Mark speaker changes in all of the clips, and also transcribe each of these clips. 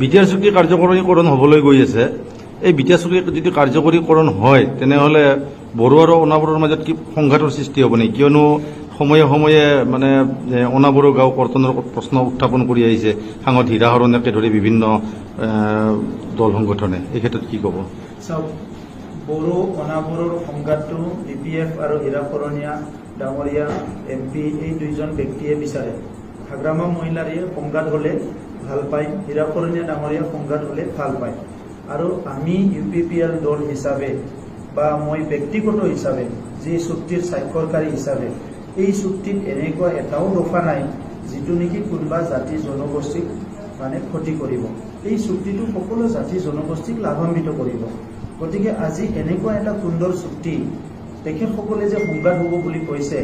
Speaker 1: BTR চুক্তি কাৰ্যকৰীকৰণ হ'বলৈ গৈ আছে। এই বিটিআৰ চুক্তি যদি কাৰ্যকৰীকৰণ হয় তেনেহ'লে বড়ো আৰু অনাবড়োৰ মাজত কি সংঘাতৰ সৃষ্টি হ'ব নেকি? কিয়নো সময়ে সময়ে মানে অনাবড়ো গাঁও কৰ্তনৰ প্ৰশ্ন উত্থাপন কৰি আহিছে সাংসদ হীৰা হৰণকে ধৰি বিভিন্ন দল সংগঠনে। এই ক্ষেত্ৰত কি ক'ব?
Speaker 2: চাওক, বড়ো অনাবড়োৰ সংঘাতটো BPF আৰু হীৰা হৰণীয়া ডাঙৰীয়া MP এই দুইজন ব্যক্তিয়ে বিচাৰে। হাগ্ৰামা মহিলাৰীয়ে সংঘাত হ'লে ভাল পায়, হীৰা হৰণীয়া ডাঙৰীয়া সংঘাত হ'লে ভাল পায়। আৰু আমি UPPL দল হিচাপে বা মই ব্যক্তিগত হিচাপে যি চুক্তিৰ স্বাক্ষৰকাৰী হিচাপে এই চুক্তিত এনেকুৱা এটাও দফা নাই যিটো নেকি কোনোবা জাতি জনগোষ্ঠীক মানে ক্ষতি কৰিব। এই চুক্তিটো সকলো জাতি জনগোষ্ঠীক লাভান্বিত কৰিব। গতিকে আজি এনেকুৱা এটা সুন্দৰ চুক্তি তেখেতসকলে যে সংঘাত হ'ব বুলি কৈছে,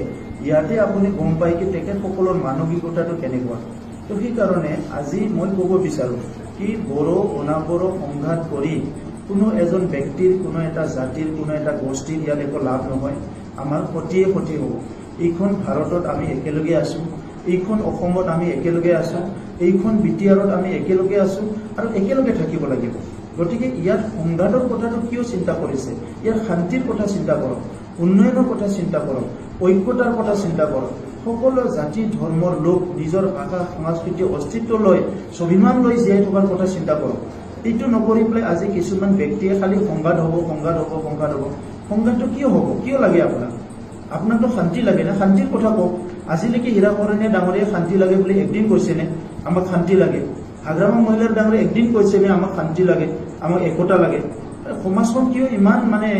Speaker 2: ইয়াতে আপুনি গম পায় কি তেখেতসকলৰ মানসিকতাটো কেনেকুৱা। তো সেইকাৰণে আজি মই ক'ব বিচাৰোঁ কি বড়ো অনাবড়ো সংঘাত কৰি কোনো এজন ব্যক্তিৰ, কোনো এটা জাতিৰ, কোনো এটা গোষ্ঠীৰ ইয়াত একো লাভ নহয়। আমাৰ ক্ষতিয়ে ক্ষতি হ'ব। এইখন ভাৰতত আমি একেলগে আছোঁ, এইখন অসমত আমি একেলগে আছোঁ, এইখন BTRত আমি একেলগে আছোঁ আৰু একেলগে থাকিব লাগিব। গতিকে ইয়াত সংঘাতৰ কথাটো কিয় চিন্তা কৰিছে? ইয়াত শান্তিৰ কথা চিন্তা কৰক, উন্নয়নৰ কথা চিন্তা কৰক, ঐক্যতাৰ কথা চিন্তা কৰক। সকলো জাতি ধৰ্মৰ লোক নিজৰ ভাষা সংস্কৃতি অস্তিত্ব লৈ স্বাভিমান লৈ জীয়াই থকাৰ কথা চিন্তা কৰক। এইটো নকৰি পেলাই আজি কিছুমান ব্যক্তিয়ে খালি সংঘাত হ'ব, সংঘাত হ'ব, সংঘাত হ'ব। সংঘাতটো কিয় হ'ব? কিয় লাগে আপোনাক? আপোনাকতো শান্তি লাগে না? শান্তিৰ কথা কওক। আজিলৈকে হীৰা হৰণীয়া ডাঙৰীয়া শান্তি লাগে বুলি একদিন কৈছেনে আমাক শান্তি লাগে? হাগ্ৰামা মহিলাৰ ডাঙৰীয়া একদিন কৈছেনে আমাক শান্তি লাগে, আমাক একতা লাগে? সমাজখন কিয় ইমান মানে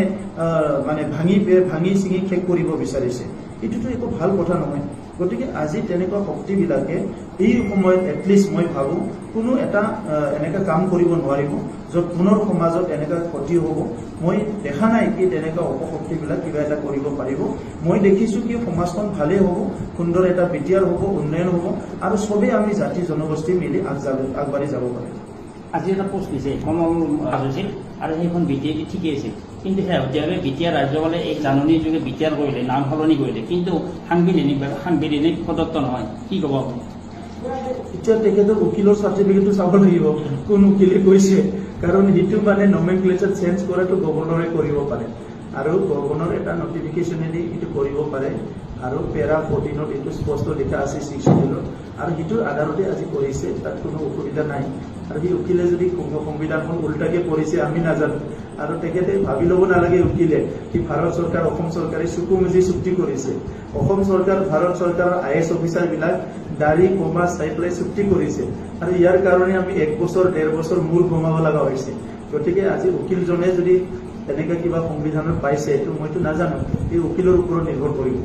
Speaker 2: ভাঙি চিঙি শেষ কৰিব বিচাৰিছে? এইটোতো একো ভাল কথা নহয়। গতিকে আজি তেনেকুৱা শক্তিবিলাকে এই সময়ত এটলিষ্ট মই ভাবোঁ কোনো এটা এনেকুৱা কাম কৰিব নোৱাৰিব য'ত পুনৰ সমাজত এনেকুৱা ক্ষতি হ'ব। মই দেখা নাই কি তেনেকুৱা অপশক্তিবিলাক কিবা এটা কৰিব পাৰিব। মই দেখিছোঁ কি সমাজখন ভালেই হ'ব, সুন্দৰ এটা BTR হ'ব, উন্নয়ন হ'ব আৰু চবেই আমি জাতি জনগোষ্ঠী মিলি আগবাঢ়ি যাব পাৰিম।
Speaker 3: আজি এটা পোষ্ট দিছে কমল হৈছিল আৰু সেইখন BTR ঠিকেই আছিল, কিন্তু শেহতীয়াভাৱে BTR ৰাজ্যপালে এই জাননীৰ যোগে BTR কৰিলে, নাম সলনি কৰিলে, কিন্তু সাংবিধানিক প্ৰদত্ত নহয়। কি ক'ব আপুনি?
Speaker 2: এতিয়া তেখেতৰ উকিলৰ চাৰ্টিফিকেটটো চাব লাগিব কোন উকিলে কৈছে, কাৰণ সেইটো মানে নমেনক্লেচাৰ চেঞ্জ কৰাটো গভৰ্ণৰে কৰিব পাৰে আৰু গভৰ্ণৰ এটা নটিফিকেশ্যনেদি এইটো কৰিব পাৰে। আৰু পেৰা 14ত এইটো স্পষ্ট লিখা আছে 6 শিডিউলত, আৰু সেইটোৰ আধাৰতে আজি কৰিছে, তাত কোনো অসুবিধা নাই। আৰু সেই উকিলে যদি সংবিধানখন উল্টাকে পঢ়িছে আমি নাজানো, আৰু তেখেতে ভাবি ল'ব নালাগে উকিলে কি ভাৰত চৰকাৰ অসম চৰকাৰে চকু মুজি চুক্তি কৰিছে। অসম চৰকাৰ ভাৰত চৰকাৰৰ IAS অফিচাৰবিলাক দাড়ি কমা চাই পেলাই চুক্তি কৰিছে, আৰু ইয়াৰ কাৰণে আমি 1 বছৰ 1.5 বছৰ মূৰ ঘমাব লগা হৈছে। গতিকে আজি উকিলজনে যদি তেনেকৈ কিবা সংবিধানত পাইছে এইটো মইতো নাজানো, এই উকিলৰ ওপৰত নিৰ্ভৰ কৰিব।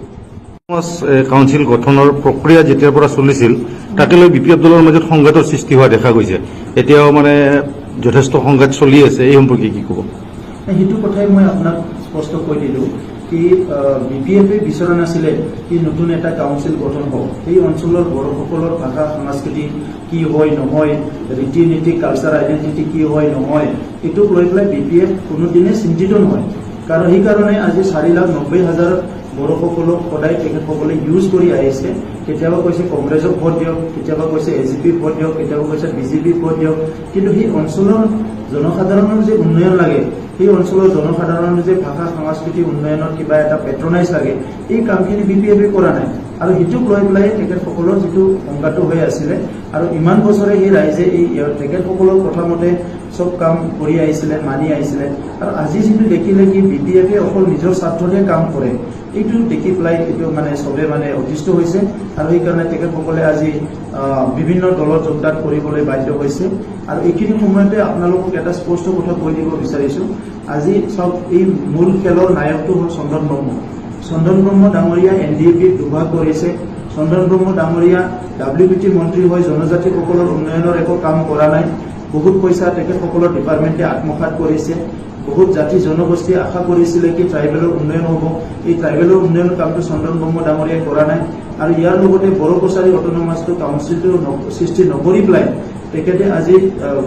Speaker 1: কাউন্সিল গঠনৰ প্ৰক্ৰিয়া যেতিয়াৰ পৰা চলিছিল তাকে লৈ BPF দলৰ মাজত সংঘাতৰ সৃষ্টি হোৱা দেখা গৈছে। এতিয়াও মানে যথেষ্ট সংঘাত চলি আছে, এই সম্পৰ্কে কি ক'ব?
Speaker 2: সেইটো কথাই মই আপোনাক স্পষ্ট কৈ দিলোঁ কি BPFে বিচৰা নাছিলে কি নতুন এটা কাউন্সিল গঠন হওক। এই অঞ্চলৰ বড়োসকলৰ ভাষা সংস্কৃতি কি হয় নহয়, ৰীতি নীতি কালচাৰ আইডেণ্টিটি কি হয় নহয়, এইটোক লৈ পেলাই BPF কোনোদিনে চিন্তিত নহয়। কাৰণ সেইকাৰণে আজি 4,90,000 বড়োসকলক সদায় তেখেতসকলে ইউজ কৰি আহিছে। কেতিয়াবা কৈছে কংগ্ৰেছক ভোট দিয়ক, কেতিয়াবা কৈছে AGP ভোট দিয়ক, কেতিয়াবা কৈছে BJP ভোট দিয়ক। কিন্তু সেই অঞ্চলৰ জনসাধাৰণৰ যে উন্নয়ন লাগে, সেই অঞ্চলৰ জনসাধাৰণৰ যে ভাষা সংস্কৃতি উন্নয়নৰ কিবা এটা পেট্ৰনাইজ লাগে, এই কামখিনি BPFে কৰা নাই। আৰু সেইটোক লৈ পেলাই তেখেতসকলৰ যিটো সংঘাত হৈ আছিলে, আৰু ইমান বছৰে সেই ৰাইজে এই তেখেতসকলৰ কথামতে চব কাম কৰি আহিছিলে, মানি আহিছিলে। আৰু আজি যিটো দেখিলে কি BPFে অকল নিজৰ স্বাৰ্থতে কাম কৰে, এইটো দেখি পেলাই এইটো মানে চবে মানে অতিষ্ঠ হৈছে। আৰু সেইকাৰণে তেখেতসকলে আজি বিভিন্ন দলত যোগদান কৰিবলৈ বাধ্য হৈছে। আৰু এইখিনি সময়তে আপোনালোকক এটা স্পষ্ট কথা কৈ দিব বিচাৰিছোঁ, আজি চব এই মূল খেলৰ নায়কটো হ'ল চন্দন ব্ৰহ্ম। চন্দন ব্ৰহ্ম ডাঙৰীয়া NDAPক দুভাগ কৰিছে। চন্দন ব্ৰহ্ম ডাঙৰীয়া WBT মন্ত্ৰী হৈ জনজাতিসকলৰ উন্নয়নৰ একো কাম কৰা নাই। বহুত পইচা তেখেতসকলৰ ডিপাৰ্টমেণ্টে আত্মসাৎ কৰিছে। বহুত জাতি জনগোষ্ঠীয়ে আশা কৰিছিলে কি ট্ৰাইবেলৰ উন্নয়ন হ'ব, এই ট্ৰাইবেলৰ উন্নয়নৰ কামটো চন্দন ব্ৰহ্ম ডাঙৰীয়াই কৰা নাই। আৰু ইয়াৰ লগতে বড়ো কছাৰী অট'নমাছটো কাউন্সিলটো সৃষ্টি নকৰি পেলাই তেখেতে আজি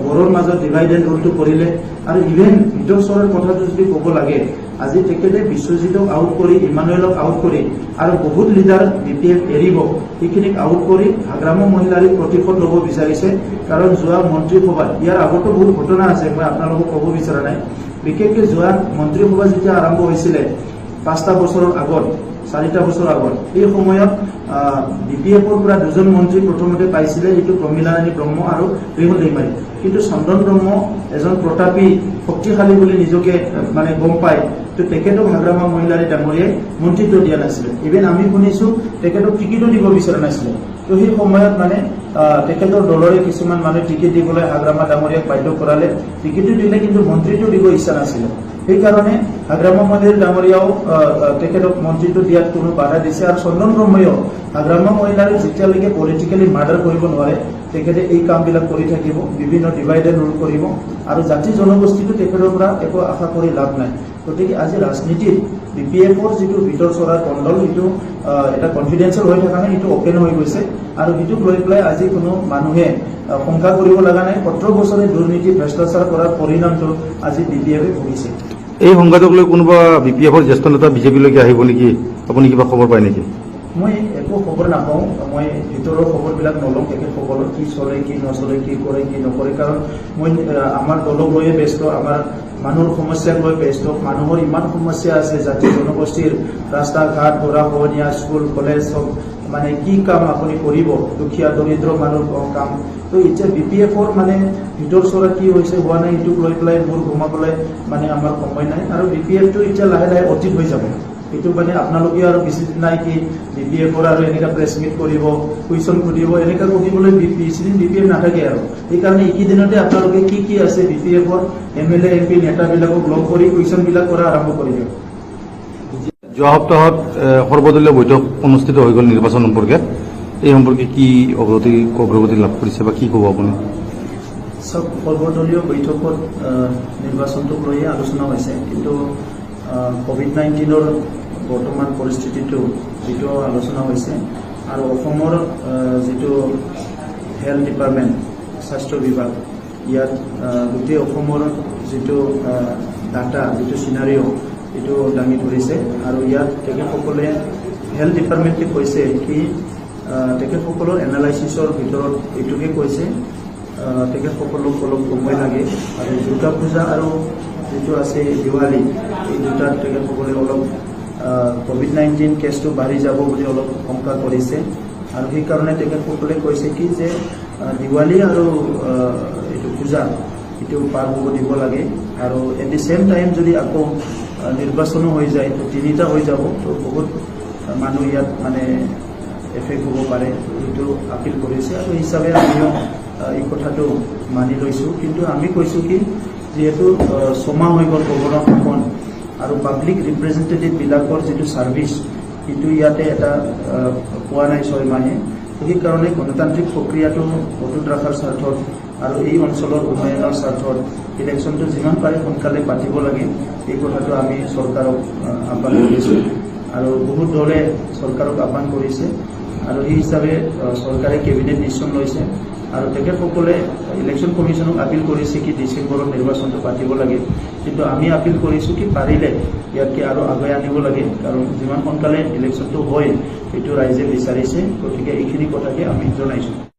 Speaker 2: বড়োৰ মাজত ডিভাইড এণ্ড ৰুলটো কৰিলে আৰু ইভেন ভিতৰ চৰৰ কথাটো যদি ক'ব লাগে আজি তেখেতে বিশ্বজিতক আউট কৰি ইমানুৱেলক আউট কৰি আৰু বহুত লিডাৰ BPF এৰিব সেইখিনিক আউট কৰি হাগ্ৰামা মহিলাৰ প্ৰতিশোধ ল'ব বিচাৰিছে কাৰণ যোৱা মন্ত্ৰীসভাত ইয়াৰ আগতো বহুত ঘটনা আছে মই আপোনালোকক ক'ব বিচৰা নাই বিশেষকৈ যোৱা মন্ত্ৰীসভা যেতিয়া আৰম্ভ হৈছিলে 5টা বছৰৰ আগত 4টা বছৰ আগত এই সময়ত BPFৰ পৰা দুজন মন্ত্ৰী প্ৰথমতে পাইছিলে এইটো প্ৰমীলা ৰাণী ব্ৰহ্ম আৰু ৰিহুল দৈমাৰী কিন্তু চন্দন ব্ৰহ্ম এজন প্ৰতাপী শক্তিশালী বুলি নিজকে মানে গম পায় তো তেখেতক হাগ্ৰামা মহিলাৰী ডাঙৰীয়াই মন্ত্ৰীত্ব দিয়া নাছিলে ইভেন আমি শুনিছো তেখেতক টিকিটো দিব বিচৰা নাছিলে তো সেই সময়ত মানে তেখেতৰ দলৰে কিছুমান মানুহে টিকিট দিবলৈ হাগ্ৰামা ডাঙৰীয়াক বাধ্য কৰালে টিকিটো দিলে কিন্তু মন্ত্ৰীটো দিব ইচ্ছা নাছিলে সেইকাৰণে হাগ্ৰামা মহিলাৰী ডাঙৰীয়াও তেখেতক মন্ত্ৰীটো দিয়াত কোনো বাধা দিছে আৰু চন্দন ব্ৰহ্মইও হাগ্ৰামা মহিলাৰী যেতিয়ালৈকে পলিটিকেলি মাৰ্ডাৰ কৰিব নোৱাৰে তেখেতে এই কামবিলাক কৰি থাকিব বিভিন্ন ডিভাইড এণ্ড ৰুল কৰিব আৰু জাতি জনগোষ্ঠীটো তেখেতৰ পৰা একো আশা কৰি লাভ নাই গতিকে আজি ৰাজনীতিত BPFৰ যিটো ভিতৰ চৰাৰ কণ্ডল সেইটো এটা কনফিডেন্সিয়েল হৈ থকা নাই এইটো অপেন হৈ গৈছে আৰু সেইটোক লৈ পেলাই আজি কোনো মানুহে শংকা কৰিব লগা নাই 17 বছৰে দুৰ্নীতি ভ্ৰষ্টাচাৰ কৰাৰ পৰিণামটো আজি BPFে ভুগিছে
Speaker 1: এই সংঘাতক লৈ কোনোবা BPFৰ জ্যেষ্ঠ নেতা বিজেপিলৈকে আহিব নেকি আপুনি কিবা খবৰ পায় নেকি
Speaker 2: মই একো খবৰ নাপাওঁ মই ভিতৰৰ খবৰবিলাক নলওঁ তেখেতসকলৰ কি চলে কি নচলে কি কৰে কি নকৰে কাৰণ মই আমাৰ দলক লৈয়ে ব্যস্ত আমাৰ মানুহৰ সমস্যাক লৈ ব্যস্ত মানুহৰ ইমান সমস্যা আছে জাতি জনগোষ্ঠীৰ ৰাস্তা ঘাট গৰাখহনীয়া স্কুল কলেজ সব মানে কি কাম আপুনি কৰিব দুখীয়া দৰিদ্ৰ মানুহৰ কাম তো এতিয়া BPFৰ মানে ভিতৰ চৰা কি হৈছে হোৱা নাই এইটোক লৈ পেলাই মোৰ ঘুমাবলৈ মানে আমাৰ সময় নাই আৰু BPFটো এতিয়া লাহে লাহে অতীত হৈ যাব এইটো মানে আপোনালোকে আৰু বেছি দিন নাই কি BPFৰ আৰু এনেকুৱা প্ৰেছ মিট কৰিব কুৱেশ্যন সুধিব এনেকুৱা সুধিবলৈ বেছি দিন BPF নাথাকে আৰু সেইকাৰণে এইকেইদিনতে আপোনালোকে কি আছে BPFৰ MLA MP নেতাবিলাকক লগ কৰি কুৱেশ্যনবিলাক কৰা আৰম্ভ কৰি দিয়ক
Speaker 1: যোৱা সপ্তাহত সৰ্বদলীয় বৈঠক অনুষ্ঠিত হৈ গ'ল নিৰ্বাচন সম্পৰ্কে এই সম্পৰ্কে কি অগ্ৰগতি লাভ কৰিছে বা কি ক'ব আপুনি
Speaker 2: সব সৰ্বদলীয় বৈঠকত নিৰ্বাচনটোক লৈয়ে আলোচনা হৈছে কিন্তু COVID-19ৰ বৰ্তমান পৰিস্থিতিটো যিটো আলোচনা হৈছে আৰু অসমৰ যিটো হেল্থ ডিপাৰ্টমেণ্ট স্বাস্থ্য বিভাগ ইয়াত গোটেই অসমৰ যিটো ডাটা যিটো চিনাৰিঅ' এইটো দাঙি ধৰিছে আৰু ইয়াত তেখেতসকলে হেল্থ ডিপাৰ্টমেণ্টে কৈছে কি তেখেতসকলৰ এনালাইচিছৰ ভিতৰত এইটোকে কৈছে তেখেতসকলক অলপ সময় লাগে আৰু দুৰ্গা পূজা আৰু যিটো আছে দিৱালী এই দুটাত তেখেতসকলে অলপ COVID-19 কেছটো বাঢ়ি যাব বুলি অলপ শংকা কৰিছে আৰু সেইকাৰণে তেখেতসকলে কৈছে কি যে দিৱালী আৰু এইটো পূজা এইটো পাৰ হ'ব দিব লাগে আৰু এট দি চেম টাইম যদি আকৌ নিৰ্বাচনো হৈ যায় তো 3টা হৈ যাব তো বহুত মানুহ ইয়াত মানে এফেক্ট হ'ব পাৰে এইটো আপিল কৰিছে আৰু এই হিচাপে আমিও এই কথাটো মানি লৈছোঁ কিন্তু আমি কৈছোঁ কি যিহেতু 6 মাহ হৈ গ'ল গভৰ্ণৰ শাসন আৰু পাব্লিক ৰিপ্ৰেজেণ্টেটিভবিলাকৰ যিটো ছাৰ্ভিচ সেইটো ইয়াতে এটা পোৱা নাই 6 মাহে সেইকাৰণে গণতান্ত্ৰিক প্ৰক্ৰিয়াটো অটুট ৰখাৰ স্বাৰ্থত আৰু এই অঞ্চলৰ উন্নয়নৰ স্বাৰ্থত ইলেকশ্যনটো যিমান পাৰে সোনকালে পাতিব লাগে এই কথাটো আমি চৰকাৰক আহ্বান কৰিছোঁ আৰু বহুত দলে চৰকাৰক আহ্বান কৰিছে আৰু সেই হিচাপে চৰকাৰে কেবিনেট ডিচিশ্যন লৈছে আৰু তেখেতসকলে ইলেকশ্যন কমিশ্যনক আপিল কৰিছে কি ডিচেম্বৰত নিৰ্বাচনটো পাতিব লাগে কিন্তু আমি আপিল কৰিছোঁ কি পাৰিলে ইয়াতকৈ আৰু আগুৱাই আনিব লাগে কাৰণ যিমান সোনকালে ইলেকশ্যনটো হয় সেইটো ৰাইজে বিচাৰিছে গতিকে এইখিনি কথাকে আমি জনাইছোঁ